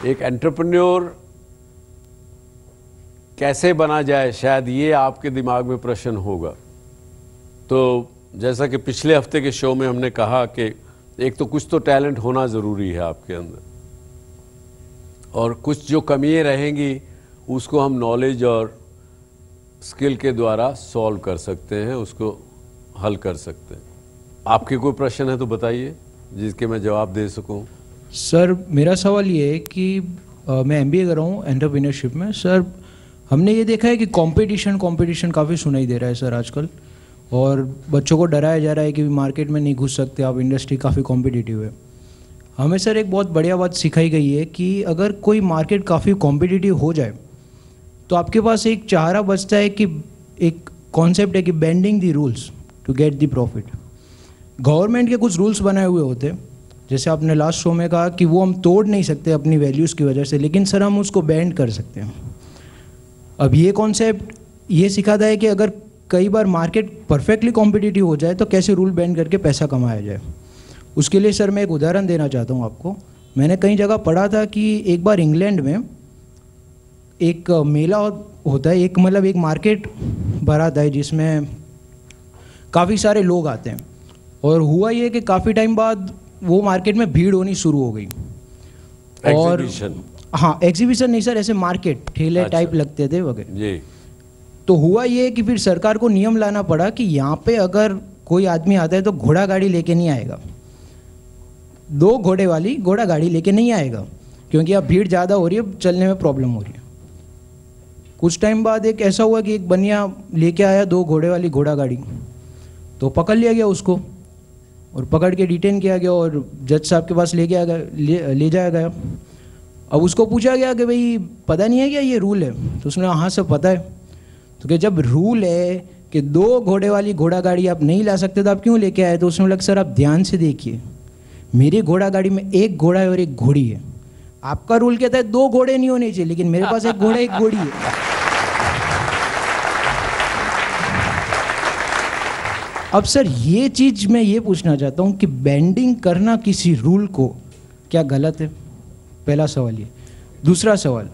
एक एंटरप्रेन्योर कैसे बना जाए, शायद ये आपके दिमाग में प्रश्न होगा। तो जैसा कि पिछले हफ्ते के शो में हमने कहा कि एक तो कुछ तो टैलेंट होना ज़रूरी है आपके अंदर, और कुछ जो कमियाँ रहेंगी उसको हम नॉलेज और स्किल के द्वारा सॉल्व कर सकते हैं, उसको हल कर सकते हैं। आपके कोई प्रश्न है तो बताइए जिसके मैं जवाब दे सकूं। सर मेरा सवाल ये है कि मैं एमबीए कर रहा हूँ एंटरप्रेन्योरशिप में। सर हमने ये देखा है कि कंपटीशन काफ़ी सुनाई दे रहा है सर आजकल, और बच्चों को डराया जा रहा है कि मार्केट में नहीं घुस सकते आप, इंडस्ट्री काफ़ी कॉम्पिटिटिव है। हमें सर एक बहुत बढ़िया बात सिखाई गई है कि अगर कोई मार्केट काफ़ी कॉम्पिटिटिव हो जाए तो आपके पास एक चारा बचता है कि एक कॉन्सेप्ट है कि bending the rules to get the profit. Government के कुछ रूल्स बनाए हुए होते हैं, जैसे आपने लास्ट शो में कहा कि वो हम तोड़ नहीं सकते अपनी वैल्यूज़ की वजह से, लेकिन सर हम उसको बेंड कर सकते हैं। अब ये कॉन्सेप्ट ये सिखाता है कि अगर कई बार मार्केट परफेक्टली कॉम्पिटिटिव हो जाए तो कैसे रूल बेंड करके पैसा कमाया जाए। उसके लिए सर मैं एक उदाहरण देना चाहता हूँ आपको। मैंने कई जगह पढ़ा था कि एक बार इंग्लैंड में एक मेला होता है, एक मार्केट भराता है जिसमें काफ़ी सारे लोग आते हैं, और हुआ ये कि काफ़ी टाइम बाद वो मार्केट में भीड़ होनी शुरू हो गई। और हाँ, एग्जीबिशन नहीं सर, ऐसे मार्केट ठेले टाइप लगते थे वगैरह जी। तो हुआ ये कि फिर सरकार को नियम लाना पड़ा कि यहाँ पे अगर कोई आदमी आता है तो घोड़ा गाड़ी लेके नहीं आएगा, 2 घोड़े वाली घोड़ा गाड़ी लेके नहीं आएगा, क्योंकि अब भीड़ ज़्यादा हो रही है, चलने में प्रॉब्लम हो रही है। कुछ टाइम बाद एक ऐसा हुआ कि एक बनिया लेके आया 2 घोड़े वाली घोड़ा गाड़ी, तो पकड़ लिया गया उसको और पकड़ के डिटेन किया गया और जज साहब के पास ले जाया गया। अब उसको पूछा गया कि भाई पता नहीं है क्या ये रूल है? तो उसने हाँ सब पता है। तो कि जब रूल है कि 2 घोड़े वाली घोड़ा गाड़ी आप नहीं ला सकते तो आप क्यों लेके आए? तो उसने बोला सर आप ध्यान से देखिए, मेरी घोड़ा गाड़ी में 1 घोड़ा है और 1 घोड़ी है। आपका रूल कहता है 2 घोड़े नहीं होने चाहिए, लेकिन मेरे पास 1 घोड़ा 1 घोड़ी है। अब सर ये चीज़ मैं ये पूछना चाहता हूँ कि बेंडिंग करना किसी रूल को क्या गलत है? पहला सवाल ये। दूसरा सवाल,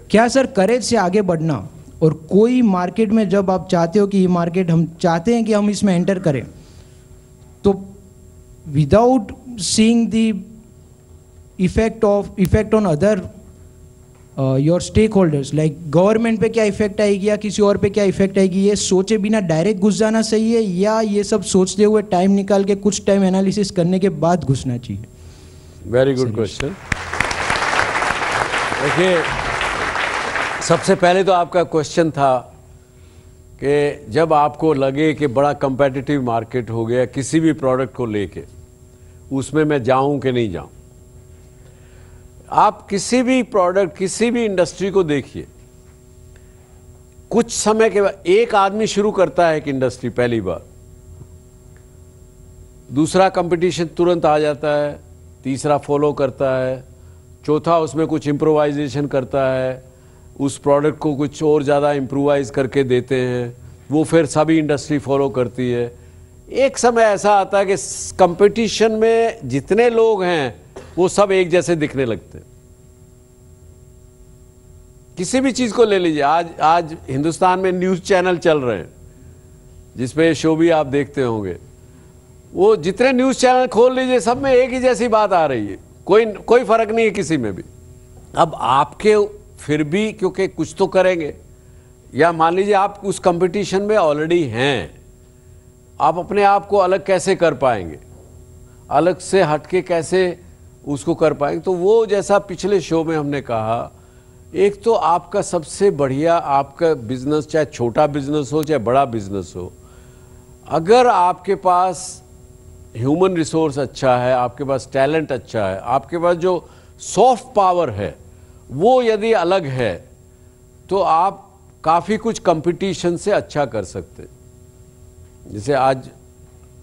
क्या सर करेज से आगे बढ़ना और कोई मार्केट में जब आप चाहते हो कि ये मार्केट हम चाहते हैं कि हम इसमें एंटर करें, तो without seeing the effect on other your stakeholders, like government पे क्या इफेक्ट आएगी या किसी और पे क्या इफेक्ट आएगी, ये सोचे बिना डायरेक्ट घुस जाना सही है या ये सब सोचते हुए टाइम निकाल के कुछ टाइम एनालिसिस करने के बाद घुसना चाहिए? Very good question. देखिए, सबसे पहले तो आपका क्वेश्चन था कि जब आपको लगे कि बड़ा कंपेटिटिव मार्केट हो गया किसी भी प्रोडक्ट को लेके, उसमें मैं जाऊं कि नहीं जाऊं। आप किसी भी प्रोडक्ट, किसी भी इंडस्ट्री को देखिए, कुछ समय के बाद एक आदमी शुरू करता है एक इंडस्ट्री पहली बार, दूसरा कंपटीशन तुरंत आ जाता है, तीसरा फॉलो करता है, चौथा उसमें कुछ इम्प्रोवाइजेशन करता है, उस प्रोडक्ट को कुछ और ज़्यादा इम्प्रोवाइज करके देते हैं, वो फिर सभी इंडस्ट्री फॉलो करती है। एक समय ऐसा आता है कि कंपटीशन में जितने लोग हैं वो सब एक जैसे दिखने लगते हैं। किसी भी चीज़ को ले लीजिए, आज हिंदुस्तान में न्यूज़ चैनल चल रहे हैं जिसपे शो भी आप देखते होंगे, वो जितने न्यूज़ चैनल खोल लीजिए सब में एक ही जैसी बात आ रही है, कोई फर्क नहीं है किसी में भी। अब आपके फिर भी क्योंकि कुछ तो करेंगे, या मान लीजिए आप उस कंपटीशन में ऑलरेडी हैं, आप अपने आप को अलग कैसे कर पाएंगे, अलग से हटके कैसे उसको कर पाएंगे? तो वो जैसा पिछले शो में हमने कहा, एक तो आपका सबसे बढ़िया आपका बिजनेस, चाहे छोटा बिजनेस हो चाहे बड़ा बिजनेस हो, अगर आपके पास ह्यूमन रिसोर्स अच्छा है, आपके पास टैलेंट अच्छा है, आपके पास जो सॉफ्ट पावर है वो यदि अलग है, तो आप काफ़ी कुछ कंपटीशन से अच्छा कर सकते। जैसे आज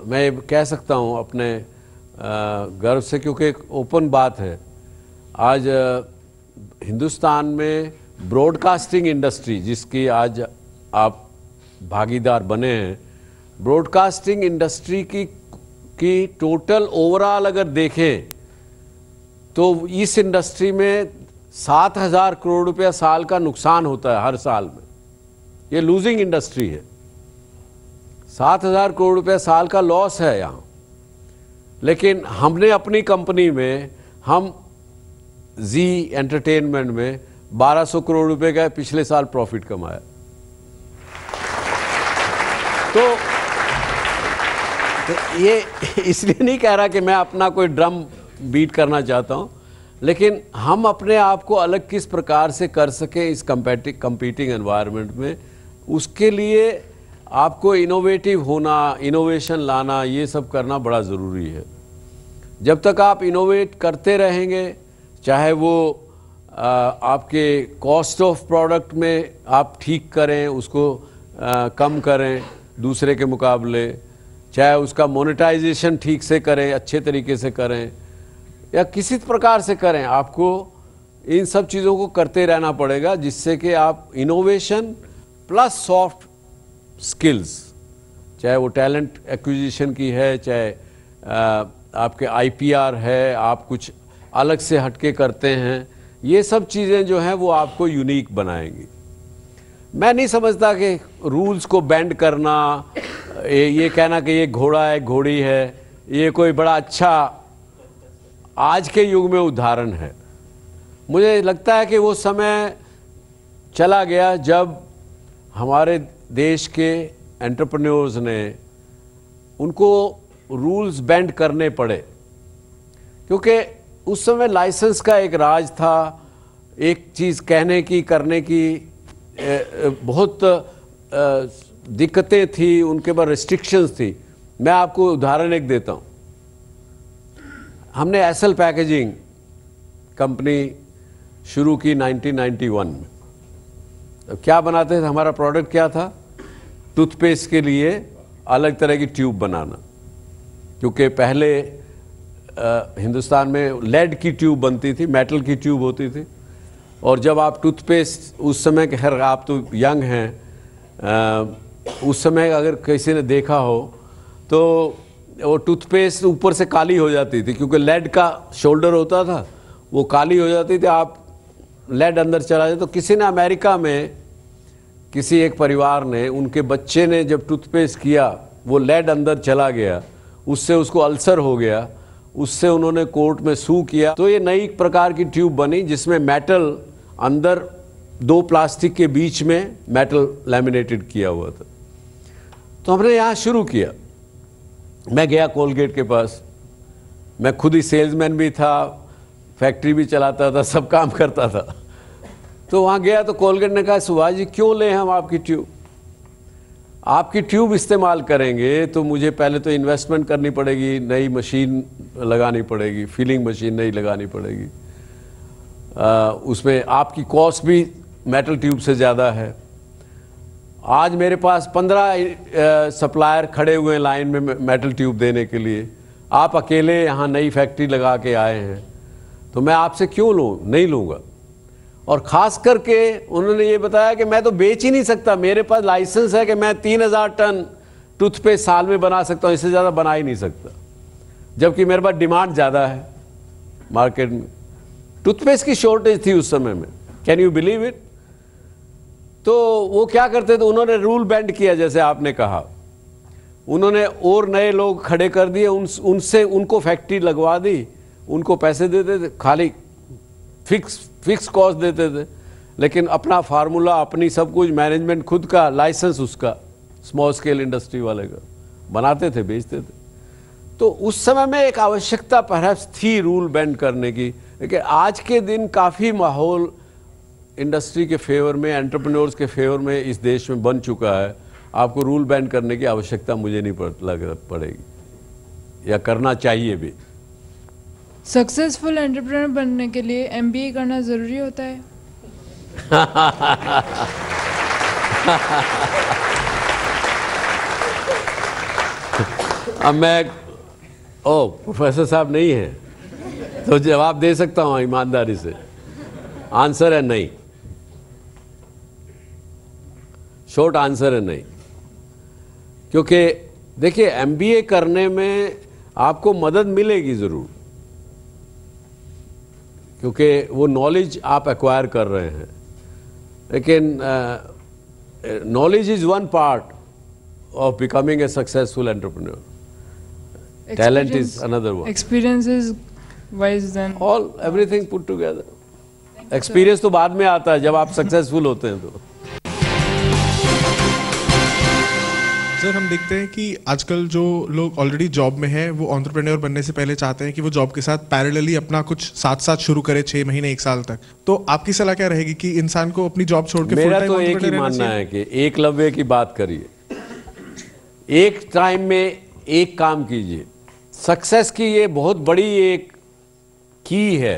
मैं कह सकता हूँ अपने गर्व से, क्योंकि एक ओपन बात है, आज हिंदुस्तान में ब्रॉडकास्टिंग इंडस्ट्री जिसकी आज आप भागीदार बने हैं, ब्रॉडकास्टिंग इंडस्ट्री की टोटल ओवरऑल अगर देखें तो इस इंडस्ट्री में 7,000 करोड़ रुपया साल का नुकसान होता है हर साल में। ये लूजिंग इंडस्ट्री है। 7,000 करोड़ रुपया साल का लॉस है यहाँ। लेकिन हमने अपनी कंपनी में, हम जी एंटरटेनमेंट में 1200 करोड़ रुपए का पिछले साल प्रॉफिट कमाया। तो ये इसलिए नहीं कह रहा कि मैं अपना कोई ड्रम बीट करना चाहता हूँ, लेकिन हम अपने आप को अलग किस प्रकार से कर सकें इस कंपीटिंग एनवायरनमेंट में, उसके लिए आपको इनोवेटिव होना, इनोवेशन लाना, ये सब करना बड़ा ज़रूरी है। जब तक आप इनोवेट करते रहेंगे, चाहे वो आपके कॉस्ट ऑफ प्रोडक्ट में आप ठीक करें, उसको कम करें दूसरे के मुकाबले, चाहे उसका मोनेटाइजेशन ठीक से करें, अच्छे तरीके से करें, या किसी प्रकार से करें, आपको इन सब चीज़ों को करते रहना पड़ेगा, जिससे कि आप इनोवेशन प्लस सॉफ्ट स्किल्स, चाहे वो टैलेंट एक्विजिशन की है, चाहे आपके आईपीआर है, आप कुछ अलग से हटके करते हैं, ये सब चीज़ें जो हैं वो आपको यूनिक बनाएंगी। मैं नहीं समझता कि रूल्स को बेंड करना, ये कहना कि ये घोड़ा है, घोड़ी है, ये कोई बड़ा अच्छा आज के युग में उदाहरण है। मुझे लगता है कि वो समय चला गया जब हमारे देश के एंटरप्रेन्योर्स ने, उनको रूल्स बेंड करने पड़े, क्योंकि उस समय लाइसेंस का एक राज था, एक चीज़ कहने की, करने की बहुत दिक्कतें थी, उनके पास रिस्ट्रिक्शंस थी। मैं आपको उदाहरण एक देता हूँ। हमने एसएल पैकेजिंग कंपनी शुरू की 1991 में। अब क्या बनाते थे, हमारा प्रोडक्ट क्या था? टूथपेस्ट के लिए अलग तरह की ट्यूब बनाना, क्योंकि पहले हिंदुस्तान में लेड की ट्यूब बनती थी, मेटल की ट्यूब होती थी। और जब आप टूथपेस्ट, उस समय के, खैर आप तो यंग हैं, उस समय अगर किसी ने देखा हो तो वो टूथपेस्ट ऊपर से काली हो जाती थी, क्योंकि लेड का शोल्डर होता था, वो काली हो जाती थी, आप लेड अंदर चला जाए। तो किसी ने अमेरिका में, किसी एक परिवार ने, उनके बच्चे ने जब टूथपेस्ट किया, वो लेड अंदर चला गया, उससे उसको अल्सर हो गया, उससे उन्होंने कोर्ट में सू किया। तो ये नई प्रकार की ट्यूब बनी जिसमें मेटल अंदर, दो प्लास्टिक के बीच में मेटल लैमिनेटेड किया हुआ था। तो हमने यहाँ शुरू किया। मैं गया कोलगेट के पास, मैं खुद ही सेल्समैन भी था, फैक्ट्री भी चलाता था, सब काम करता था। तो वहाँ गया तो कोलगेट ने कहा, सुभाष जी क्यों लें हम आपकी ट्यूब? आपकी ट्यूब इस्तेमाल करेंगे तो मुझे पहले तो इन्वेस्टमेंट करनी पड़ेगी, नई मशीन लगानी पड़ेगी, फिलिंग मशीन नई लगानी पड़ेगी, उसमें आपकी कॉस्ट भी मेटल ट्यूब से ज़्यादा है। आज मेरे पास 15 सप्लायर खड़े हुए हैं लाइन में मेटल ट्यूब देने के लिए, आप अकेले यहाँ नई फैक्ट्री लगा के आए हैं, तो मैं आपसे क्यों लूँ? नहीं लूँगा। और ख़ास करके उन्होंने ये बताया कि मैं तो बेच ही नहीं सकता, मेरे पास लाइसेंस है कि मैं 3000 टन टूथपेस्ट साल में बना सकता हूँ, इससे ज़्यादा बना ही नहीं सकता, जबकि मेरे पास डिमांड ज़्यादा है मार्केट में। टूथपेस्ट की शॉर्टेज थी उस समय में, कैन यू बिलीव इट? तो वो क्या करते थे, उन्होंने रूल बेंड किया, जैसे आपने कहा, उन्होंने और नए लोग खड़े कर दिए, उनसे उनको फैक्ट्री लगवा दी, उनको पैसे देते थे, खाली फिक्स कॉस्ट देते थे, लेकिन अपना फार्मूला, अपनी सब कुछ, मैनेजमेंट खुद का, लाइसेंस उसका, स्मॉल स्केल इंडस्ट्री वाले का, बनाते थे, बेचते थे। तो उस समय में एक आवश्यकता परहैप्स थी रूल बेंड करने की, लेकिन आज के दिन काफ़ी माहौल इंडस्ट्री के फेवर में, एंटरप्रेन्योर्स के फेवर में इस देश में बन चुका है। आपको रूल बेंड करने की आवश्यकता मुझे नहीं पड़ेगी, या करना चाहिए भी। सक्सेसफुल एंटरप्रेन्योर बनने के लिए एमबीए करना ज़रूरी होता है? अब मैं, प्रोफेसर साहब नहीं है तो जवाब दे सकता हूँ ईमानदारी से। आंसर है नहीं, शॉर्ट आंसर है नहीं। क्योंकि देखिए, एमबीए करने में आपको मदद मिलेगी ज़रूर, क्योंकि वो नॉलेज आप एक्वायर कर रहे हैं, लेकिन knowledge is one part of becoming a successful entrepreneur. Talent is another one. Experience is wise then. All everything put together. Experience तो बाद में आता है जब आप successful होते हैं तो. सर हम देखते हैं कि आजकल जो लोग ऑलरेडी जॉब में हैं वो एंटरप्रेन्योर बनने से पहले चाहते हैं कि वो जॉब के साथ पैरेलली अपना कुछ साथ साथ शुरू करे 6 महीने 1 साल तक। तो आपकी सलाह क्या रहेगी कि इंसान को अपनी जॉब छोड़ के मेरा तो एक ही मानना है कि एकलव्य की बात करिए, एक टाइम में एक काम कीजिए। सक्सेस की ये बहुत बड़ी एक की है